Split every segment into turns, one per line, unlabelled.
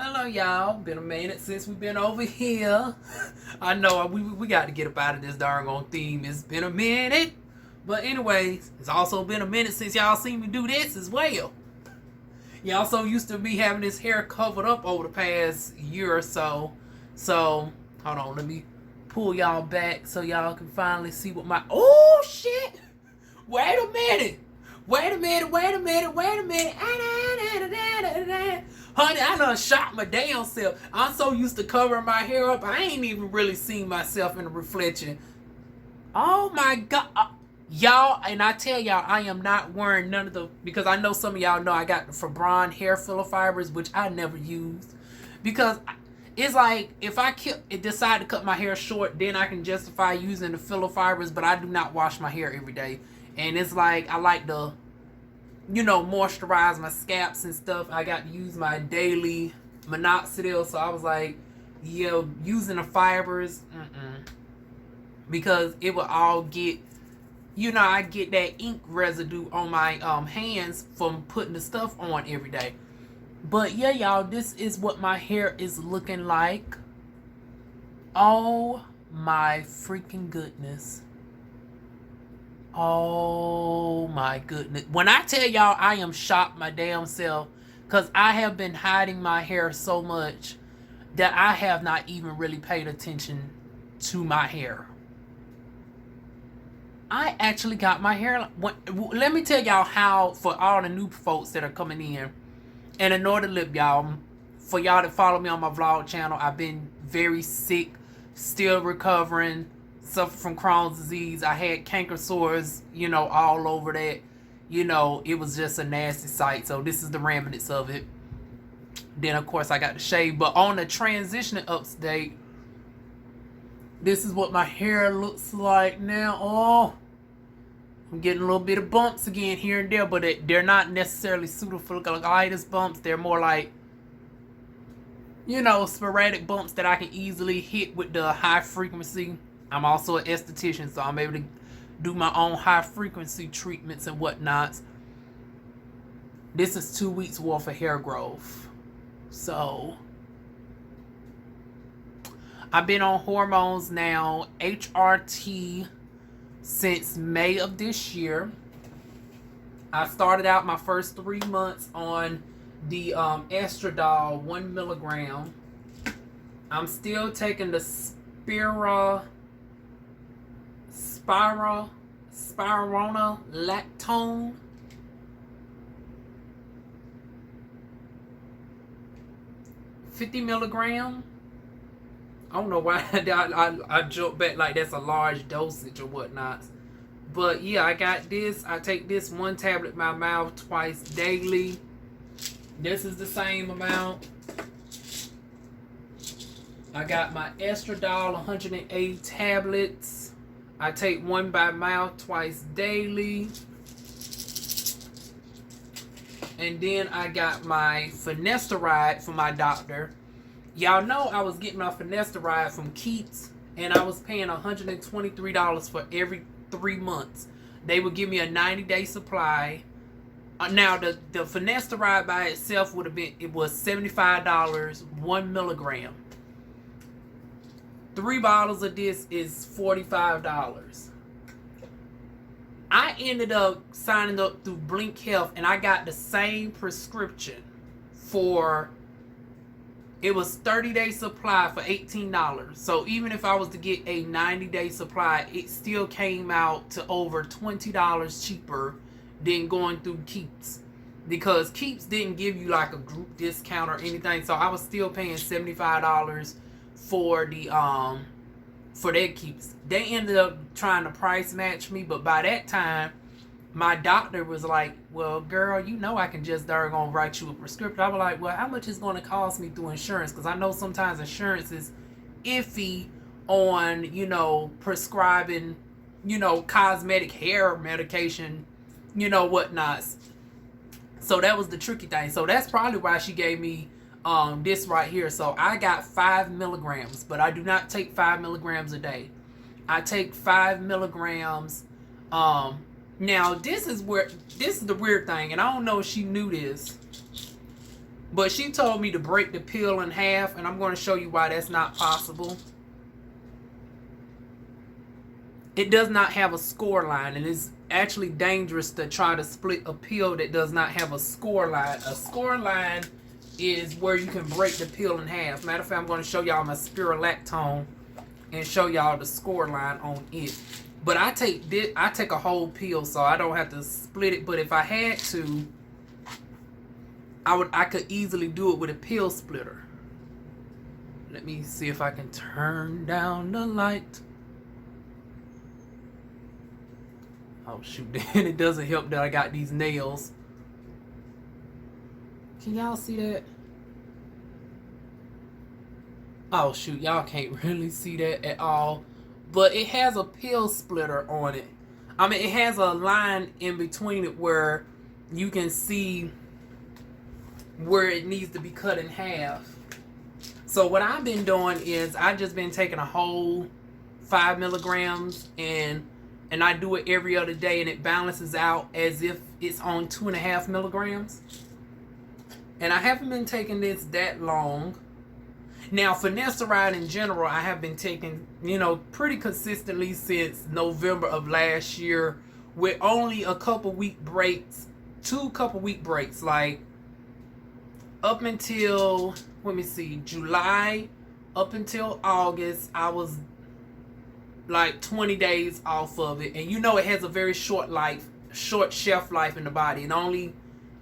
Hello, y'all. Been a minute since we've been over here. I know we got to get up out of this doggone theme. It's been a minute. But anyways, it's also been a minute since y'all seen me do this as well. Y'all so used to me having this hair covered up over the past year or so. So, hold on. Let me pull y'all back so y'all can finally see what my... Oh, shit. Wait a minute. Wait a minute. Honey, I done shot my damn self. I'm so used to covering my hair up, I ain't even really seen myself in the reflection. Oh my God. Y'all, and I tell y'all, I am not wearing none of the, because I know some of y'all know I got the Fabron hair filler fibers, which I never used. Because it's like, if I decide to cut my hair short, then I can justify using the filler fibers, but I do not wash my hair every day. And it's like, I like to, moisturize my scalps and stuff. I got to use my daily Minoxidil, so I was like, using the fibers, because it will all get, I get that ink residue on my hands from putting the stuff on every day. But yeah, y'all, this is what my hair is looking like. Oh my freaking goodness. Oh my goodness. When I tell y'all I am shocked my damn self, because I have been hiding my hair so much that I have not even really paid attention to my hair. I actually got my hair... Let me tell y'all how, for all the new folks that are coming in, and ignore the lip, y'all. For y'all that follow me on my vlog channel, I've been very sick, still recovering, suffer from Crohn's disease. I had canker sores, all over that. It was just a nasty sight. So this is the remnants of it. Then, of course, I got the shave. But on the transitioning update, this is what my hair looks like now. Oh, I'm getting a little bit of bumps again here and there, but they're not necessarily pseudophyllicitis bumps. They're more like, sporadic bumps that I can easily hit with the high frequency. I'm also an esthetician, so I'm able to do my own high frequency treatments and whatnots. This is 2 weeks worth of hair growth. So I've been on hormones now, HRT, since May of this year. I started out my first 3 months on the estradiol 1 milligram. I'm still taking the spironolactone. 50 milligram. I don't know why I jumped back like that's a large dosage or whatnot. But yeah, I got this. I take this 1 tablet in my mouth twice daily. This is the same amount. I got my estradiol 180 tablets. I take 1 by mouth twice daily. And then I got my finasteride from my doctor. Y'all know I was getting my finasteride from Keats, and I was paying $123 for every 3 months. They would give me a 90-day supply. Now, the finasteride by itself would have been, it was $75, 1 milligram. 3 bottles of this is $45. I ended up signing up through Blink Health, and I got the same prescription for, it was 30-day supply for $18. So even if I was to get a 90-day supply, it still came out to over $20 cheaper than going through Keeps, because Keeps didn't give you like a group discount or anything. So I was still paying $75 for the for their Keeps. They ended up trying to price match me, but by that time my doctor was like, well, girl, I can just gonna write you a prescription. I was like, well, how much is going to cost me through insurance? Because I know sometimes insurance is iffy on, prescribing, cosmetic hair medication, whatnots. So that was the tricky thing. So that's probably why she gave me this right here. So I got 5 milligrams, but I do not take 5 milligrams a day. I take 5 milligrams. Now this is the weird thing, and I don't know if she knew this. But she told me to break the pill in half, and I'm going to show you why that's not possible. It does not have a score line, and it's actually dangerous to try to split a pill that does not have a score line. A score line is where you can break the pill in half. Matter of fact, I'm going to show y'all my spirulactone and show y'all the score line on it. But I take a whole pill, so I don't have to split it. But if I had to, I could easily do it with a pill splitter. Let me see if I can turn down the light. Oh shoot, then it doesn't help that I got these nails. Can y'all see that? Oh shoot, y'all can't really see that at all. But it has a pill splitter on it. I mean, it has a line in between it where you can see where it needs to be cut in half. So what I've been doing is I've just been taking a whole 5 milligrams and I do it every other day, and it balances out as if it's on 2.5 milligrams. And I haven't been taking this that long. Now, finasteride in general, I have been taking, pretty consistently since November of last year, with only a couple week breaks, 2 couple week breaks, like up until, let me see, July up until August, I was like 20 days off of it. And it has a very short shelf life in the body. It only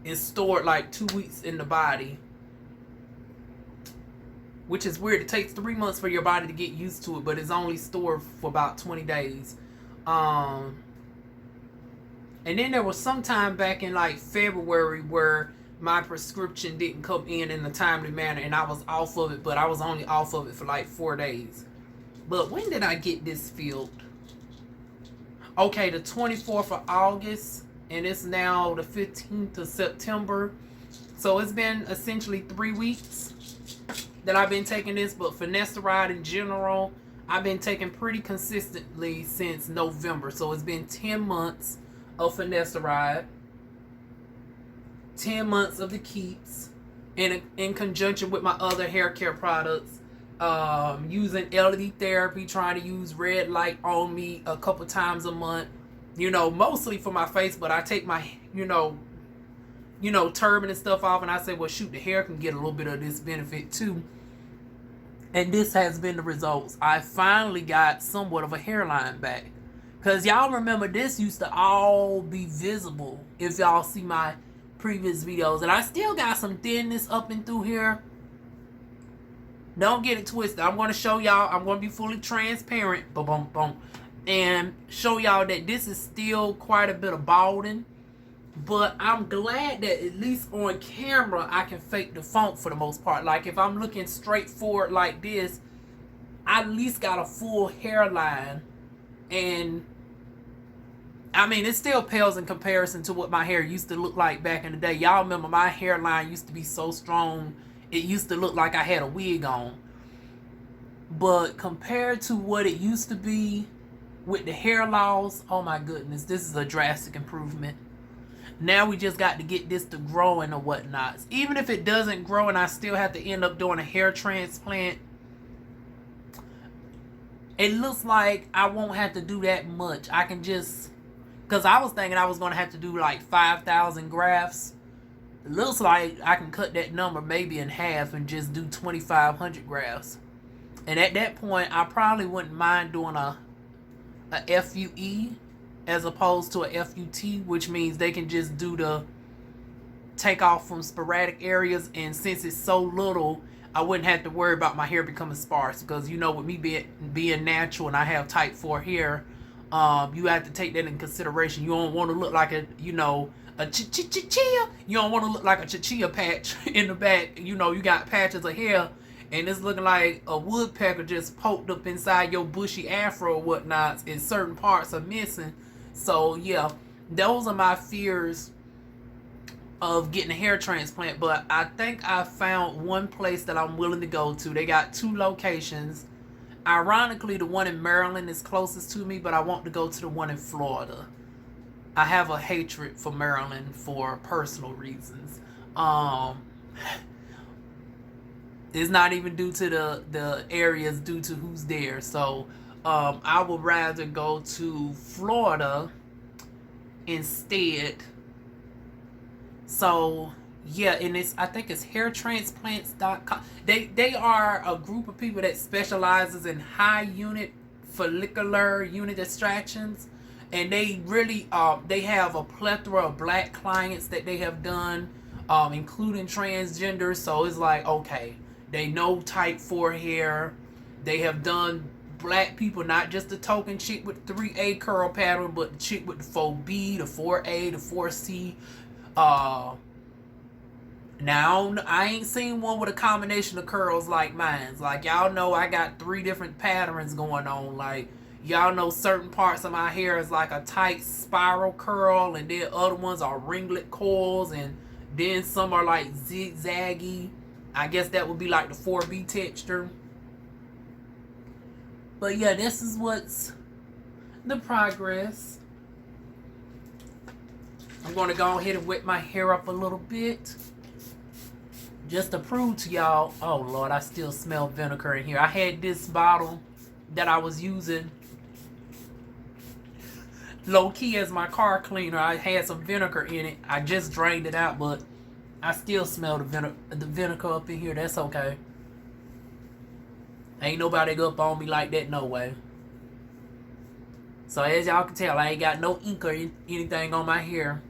is stored like 2 weeks in the body, which is weird. It takes 3 months for your body to get used to it, but it's only stored for about 20 days. And then there was some time back in like February where my prescription didn't come in a timely manner, and I was off of it, but I was only off of it for like 4 days. But when did I get this filled? Okay, the 24th of August, and it's now the 15th of September. So it's been essentially 3 weeks that I've been taking this. But finasteride in general, I've been taking pretty consistently since November. So it's been 10 months of finasteride, 10 months of the Keeps, in conjunction with my other hair care products. Using LED therapy, trying to use red light on me a couple times a month, mostly for my face, but I take my, turban and stuff off, and I say, well, shoot, the hair can get a little bit of this benefit too. And this has been the results. I finally got somewhat of a hairline back, because y'all remember this used to all be visible if y'all see my previous videos, and I still got some thinness up and through here. Don't get it twisted. I'm going to show y'all. I'm going to be fully transparent. Boom, boom, boom. And show y'all that this is still quite a bit of balding. But I'm glad that at least on camera, I can fake the funk for the most part. Like if I'm looking straight forward like this, I at least got a full hairline. And I mean, it still pales in comparison to what my hair used to look like back in the day. Y'all remember my hairline used to be so strong. It used to look like I had a wig on. But compared to what it used to be with the hair loss, oh my goodness, this is a drastic improvement. Now we just got to get this to growing or whatnot. Even if it doesn't grow and I still have to end up doing a hair transplant, it looks like I won't have to do that much. I can just, because I was thinking I was going to have to do like 5,000 grafts. It looks like I can cut that number maybe in half and just do 2,500 grafts. And at that point, I probably wouldn't mind doing a FUE as opposed to a FUT, which means they can just do the take off from sporadic areas. And since it's so little, I wouldn't have to worry about my hair becoming sparse. Because, with me being natural and I have type 4 hair, you have to take that in consideration. You don't want to look like a chichilla. You don't want to look like a chichilla patch in the back. You got patches of hair and it's looking like a woodpecker just poked up inside your bushy afro or whatnot, and certain parts are missing. So yeah, those are my fears of getting a hair transplant. But I think I found one place that I'm willing to go to. They got 2 locations. Ironically, the one in Maryland is closest to me, but I want to go to the one in Florida. I have a hatred for Maryland for personal reasons. It's not even due to the areas, due to who's there. So I would rather go to Florida instead. So yeah, and I think it's hairtransplants.com. They are a group of people that specializes in high unit follicular unit extractions, and they really they have a plethora of black clients that they have done, including transgenders. So it's like, okay, they know type 4 hair. They have done black people, not just the token chick with 3A curl pattern, but the chick with the 4B, the 4A, the 4C. Now, I ain't seen one with a combination of curls like mine's. Like, y'all know I got 3 different patterns going on. Like, y'all know certain parts of my hair is like a tight spiral curl, and then other ones are ringlet coils, and then some are like zigzaggy. I guess that would be like the 4B texture. But yeah, this is what's the progress. I'm going to go ahead and wet my hair up a little bit, just to prove to y'all. Oh Lord, I still smell vinegar in here. I had this bottle that I was using low key as my car cleaner. I had some vinegar in it. I just drained it out, but I still smell the vinegar up in here. That's okay. Ain't nobody up on me like that, no way. So as y'all can tell, I ain't got no ink or anything on my hair.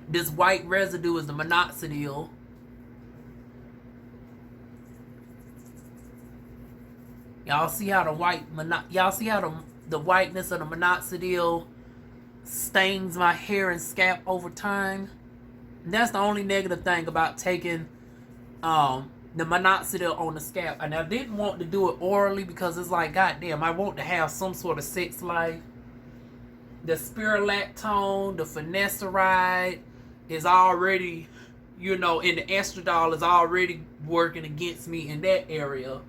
This white residue is the Minoxidil. Y'all see how the whiteness of the Minoxidil stains my hair and scalp over time? That's the only negative thing about taking the Minoxidil on the scalp. And I didn't want to do it orally because it's like, goddamn, I want to have some sort of sex life. The Spirulactone, the Finasteride is already, and the estradiol is already working against me in that area.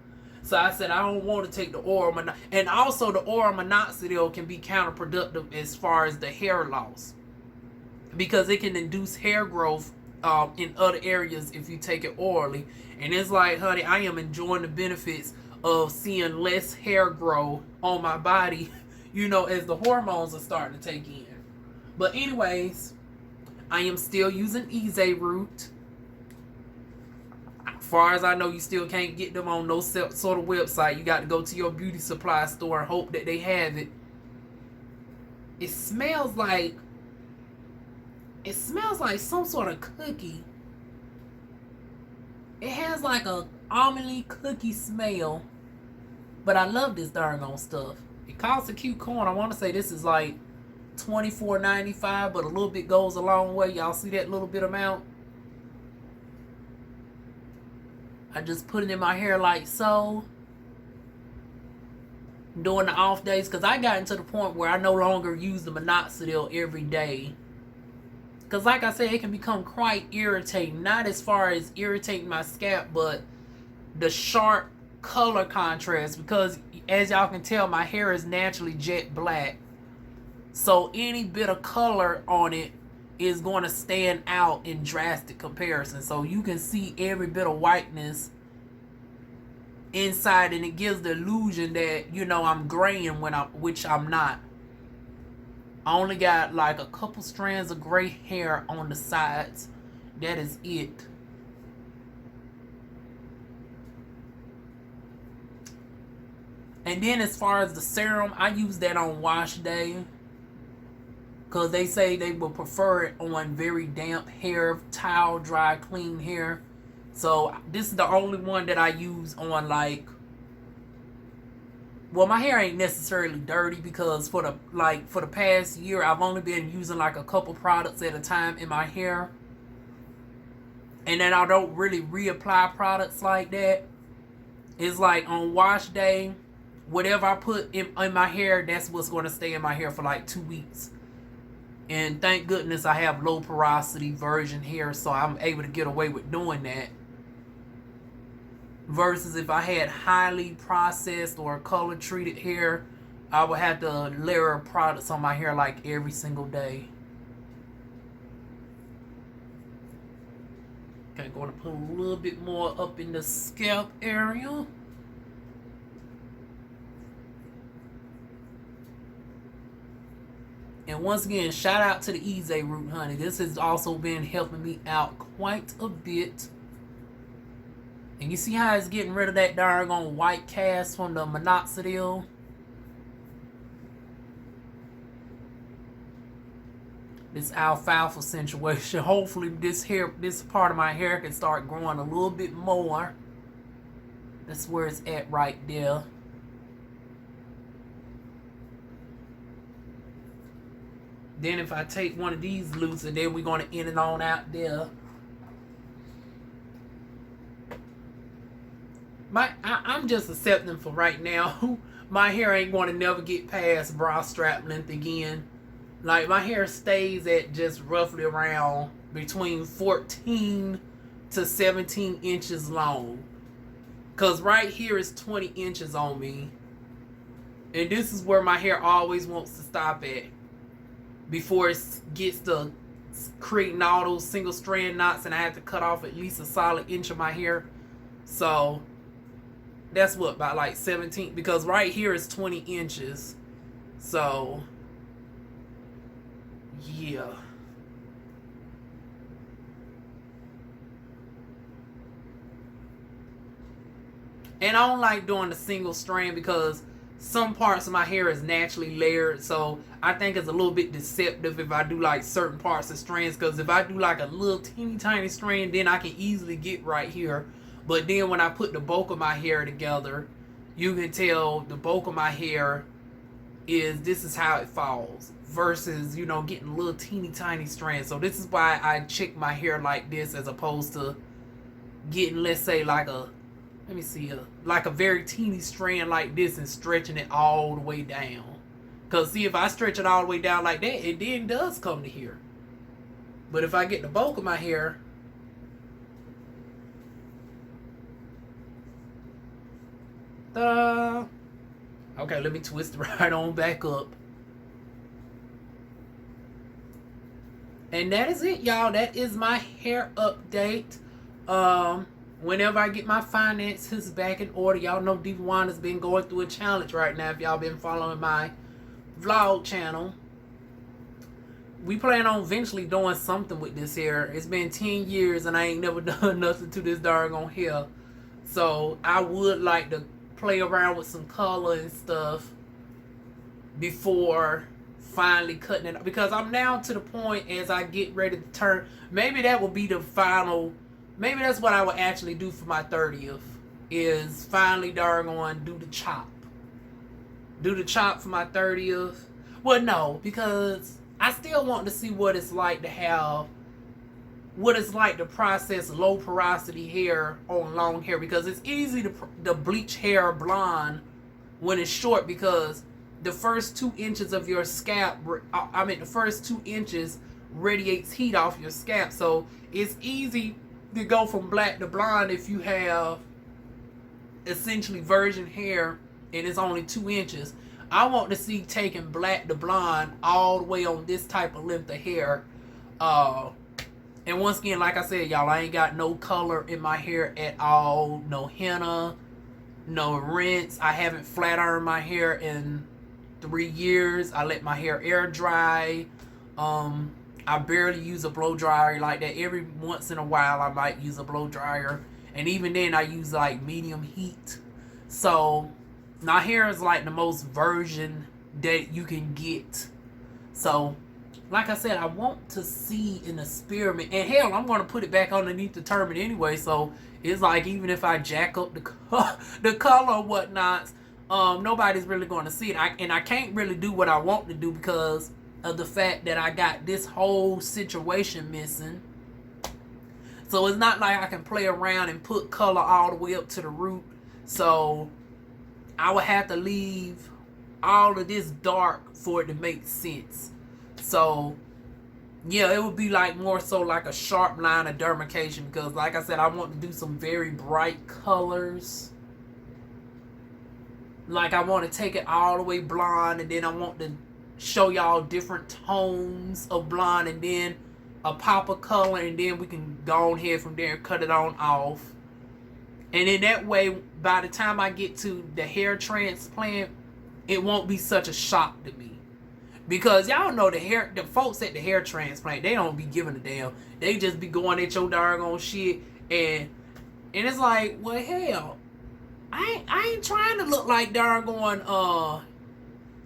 So I said I don't want to take the oral Minoxidil. And also the oral Minoxidil can be counterproductive as far as the hair loss, because it can induce hair growth in other areas if you take it orally. And it's like, honey, I am enjoying the benefits of seeing less hair grow on my body, as the hormones are starting to take in. But anyways, I am still using Easy Root. As far as I know, you still can't get them on no sort of website. You got to go to your beauty supply store and hope that they have it. It smells like some sort of cookie. It has like a almondy cookie smell. But I love this darn on stuff. It costs a cute coin. I want to say this is like $24.95, but a little bit goes a long way. Y'all see that little bit amount? I just put it in my hair like so. During the off days, because I got into the point where I no longer use the Minoxidil every day. Because like I said, it can become quite irritating. Not as far as irritating my scalp, but the sharp color contrast. Because as y'all can tell, my hair is naturally jet black. So any bit of color on it is going to stand out in drastic comparison. So you can see every bit of whiteness inside, and it gives the illusion that, I'm graying which I'm not. I only got like a couple strands of gray hair on the sides. That is it. And then as far as the serum, I use that on wash day, because they say they will prefer it on very damp hair, towel dry, clean hair. So this is the only one that I use on well, my hair ain't necessarily dirty, because for the past year I've only been using like a couple products at a time in my hair. And then I don't really reapply products like that. It's like on wash day, whatever I put in my hair, that's what's going to stay in my hair for like 2 weeks. And thank goodness I have low porosity virgin hair, so I'm able to get away with doing that. Versus if I had highly processed or color treated hair, I would have to layer products on my hair like every single day. Okay, going to put a little bit more up in the scalp area. And once again, shout out to the Easy root, honey. This has also been helping me out quite a bit. And you see how it's getting rid of that darn white cast from the Minoxidil? This alfalfa situation. Hopefully this part of my hair can start growing a little bit more. That's where it's at right there. Then if I take one of these loose, and then we're going to end it on out there. I'm just accepting for right now. My hair ain't going to never get past bra strap length again. Like, my hair stays at just roughly around between 14 to 17 inches long. Because right here is 20 inches on me. And this is where my hair always wants to stop at. Before it gets to creating all those single strand knots, and I have to cut off at least a solid inch of my hair. So that's what, about like 17, because right here is 20 inches. So yeah. And I don't like doing the single strand because some parts of my hair is naturally layered, so I think it's a little bit deceptive if I do like certain parts of strands, because if I do like a little teeny tiny strand, then I can easily get right here. But then when I put the bulk of my hair together, you can tell the bulk of my hair this is how it falls, versus, you know, getting little teeny tiny strands. So this is why I check my hair like this, as opposed to getting, let's say, like a, let me see, like a very teeny strand like this and stretching it all the way down. Because see, if I stretch it all the way down like that, it then does come to here. But if I get the bulk of my hair, ta-da! Okay, let me twist it right on back up. And that is it, y'all. That is my hair update. Whenever I get my finances back in order, y'all know DivaWuan has been going through a challenge right now. If y'all been following my vlog channel, we plan on eventually doing something with this hair. It's been 10 years and I ain't never done nothing to this darn hair. So I would like to play around with some color and stuff before finally cutting it, because I'm now to the point, as I get ready to turn, maybe that will be the final, maybe that's what I will actually do for my 30th, is finally doggone do the chop. Do the chop for my 30th. Well, no, because I still want to see what it's like to have, what it's like to process low porosity hair on long hair, because it's easy to bleach hair blonde when it's short, because the first 2 inches of your scalp, the first 2 inches radiates heat off your scalp. So it's easy to go from black to blonde if you have essentially virgin hair and it's only 2 inches. I want to see taking black to blonde all the way on this type of length of hair. And once again, like I said, y'all, I ain't got no color in my hair at all. No henna, no rinse. I haven't flat ironed my hair in 3 years. I let my hair air dry. I barely use a blow dryer like that. Every once in a while, I might use a blow dryer. And even then, I use like medium heat. So my hair is like the most virgin that you can get. So like I said, I want to see an experiment. And hell, I'm going to put it back underneath the turban anyway. So it's like, even if I jack up the color or whatnot, nobody's really going to see it. And I can't really do what I want to do because of the fact that I got this whole situation missing. So it's not like I can play around and put color all the way up to the root. So I would have to leave all of this dark for it to make sense. So yeah, it would be like more so like a sharp line of demarcation, because like I said, I want to do some very bright colors. Like I want to take it all the way blonde, and then I want to show y'all different tones of blonde, and then a pop of color, and then we can go ahead from there and cut it on off. And in that way, by the time I get to the hair transplant, it won't be such a shock to me. Because y'all know the folks at the hair transplant, they don't be giving a damn. They just be going at your doggone shit, and it's like, well, hell, I ain't trying to look like doggone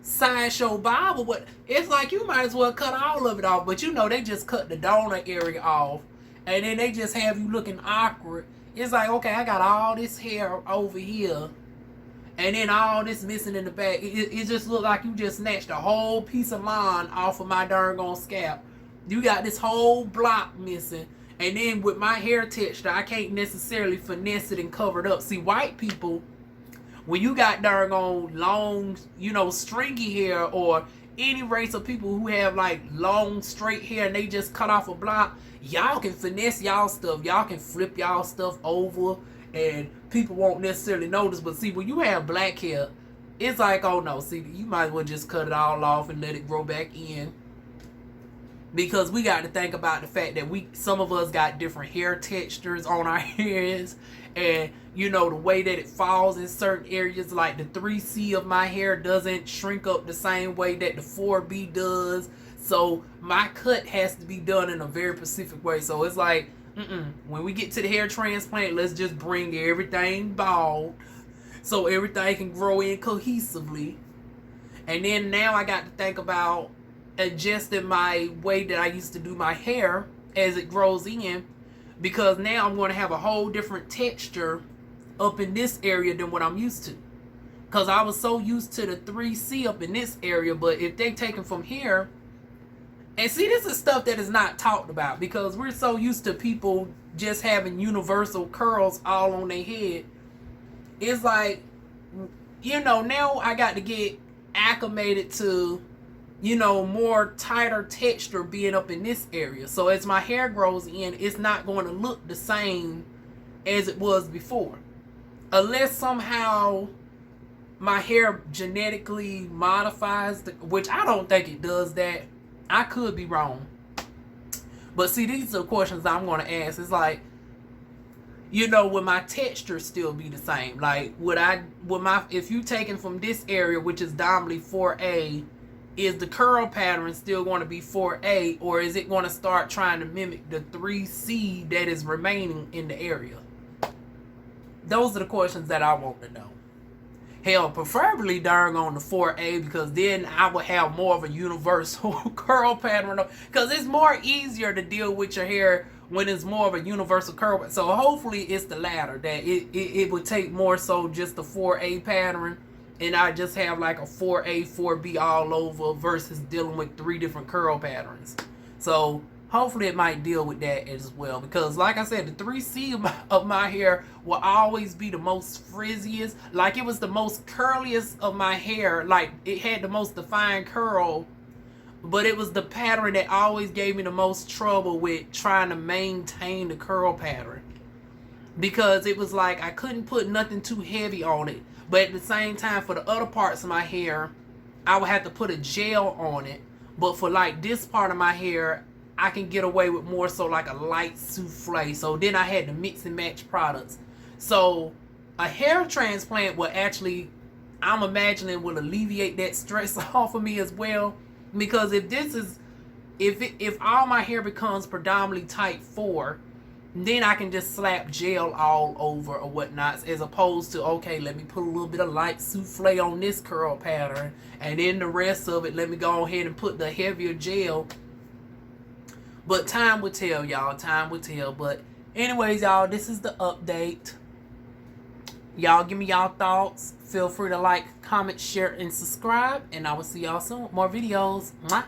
Sideshow Bible, but it's like you might as well cut all of it off. But you know, they just cut the donor area off, and then they just have you looking awkward. It's like, okay, I got all this hair over here, and then all this missing in the back. It just look like you just snatched a whole piece of lawn off of my darn scalp. You got this whole block missing. And then with my hair texture, I can't necessarily finesse it and cover it up. See, white people, when you got darn long, you know, stringy hair, or any race of people who have like long, straight hair and they just cut off a block, y'all can finesse y'all stuff. Y'all can flip y'all stuff over, and people won't necessarily notice. But see, when you have black hair, it's like, oh no, see, you might as well just cut it all off and let it grow back in. Because we got to think about the fact that some of us got different hair textures on our hairs, and you know, the way that it falls in certain areas, like the 3C of my hair doesn't shrink up the same way that the 4B does. So my cut has to be done in a very specific way. So it's like, when we get to the hair transplant, let's just bring everything bald so everything can grow in cohesively. And then now I got to think about adjusting my way that I used to do my hair as it grows in, because now I'm going to have a whole different texture up in this area than what I'm used to. Because I was so used to the 3C up in this area, but if they take them from here, and see, this is stuff that is not talked about, because we're so used to people just having universal curls all on their head. It's like, you know, now I got to get acclimated to, you know, more tighter texture being up in this area. So as my hair grows in, it's not going to look the same as it was before. Unless somehow my hair genetically modifies, which I don't think it does that. I could be wrong. But see, these are questions I'm going to ask. It's like, you know, would my texture still be the same? Like, if you taken from this area, which is dominantly 4A, is the curl pattern still going to be 4A, or is it going to start trying to mimic the 3C that is remaining in the area? Those are the questions that I want to know. Hell, preferably darn on the 4A, because then I would have more of a universal curl pattern. Because it's more easier to deal with your hair when it's more of a universal curl. So hopefully it's the latter, that it would take more so just the 4A pattern, and I just have like a 4A, 4B all over, versus dealing with 3 different curl patterns. So hopefully it might deal with that as well, because like I said, the 3C of my hair will always be the most frizziest. Like, it was the most curliest of my hair. Like, it had the most defined curl, but it was the pattern that always gave me the most trouble with trying to maintain the curl pattern, because it was like I couldn't put nothing too heavy on it, but at the same time, for the other parts of my hair, I would have to put a gel on it. But for like this part of my hair, I can get away with more so like a light souffle. So then I had to mix and match products. So a hair transplant will actually, I'm imagining, will alleviate that stress off of me as well. Because if all my hair becomes predominantly type 4, then I can just slap gel all over or whatnot, as opposed to, okay, let me put a little bit of light souffle on this curl pattern, and then the rest of it, let me go ahead and put the heavier gel. But time will tell, y'all. Time will tell. But anyways, y'all, this is the update. Y'all give me y'all thoughts. Feel free to like, comment, share, and subscribe. And I will see y'all soon with more videos. Mwah.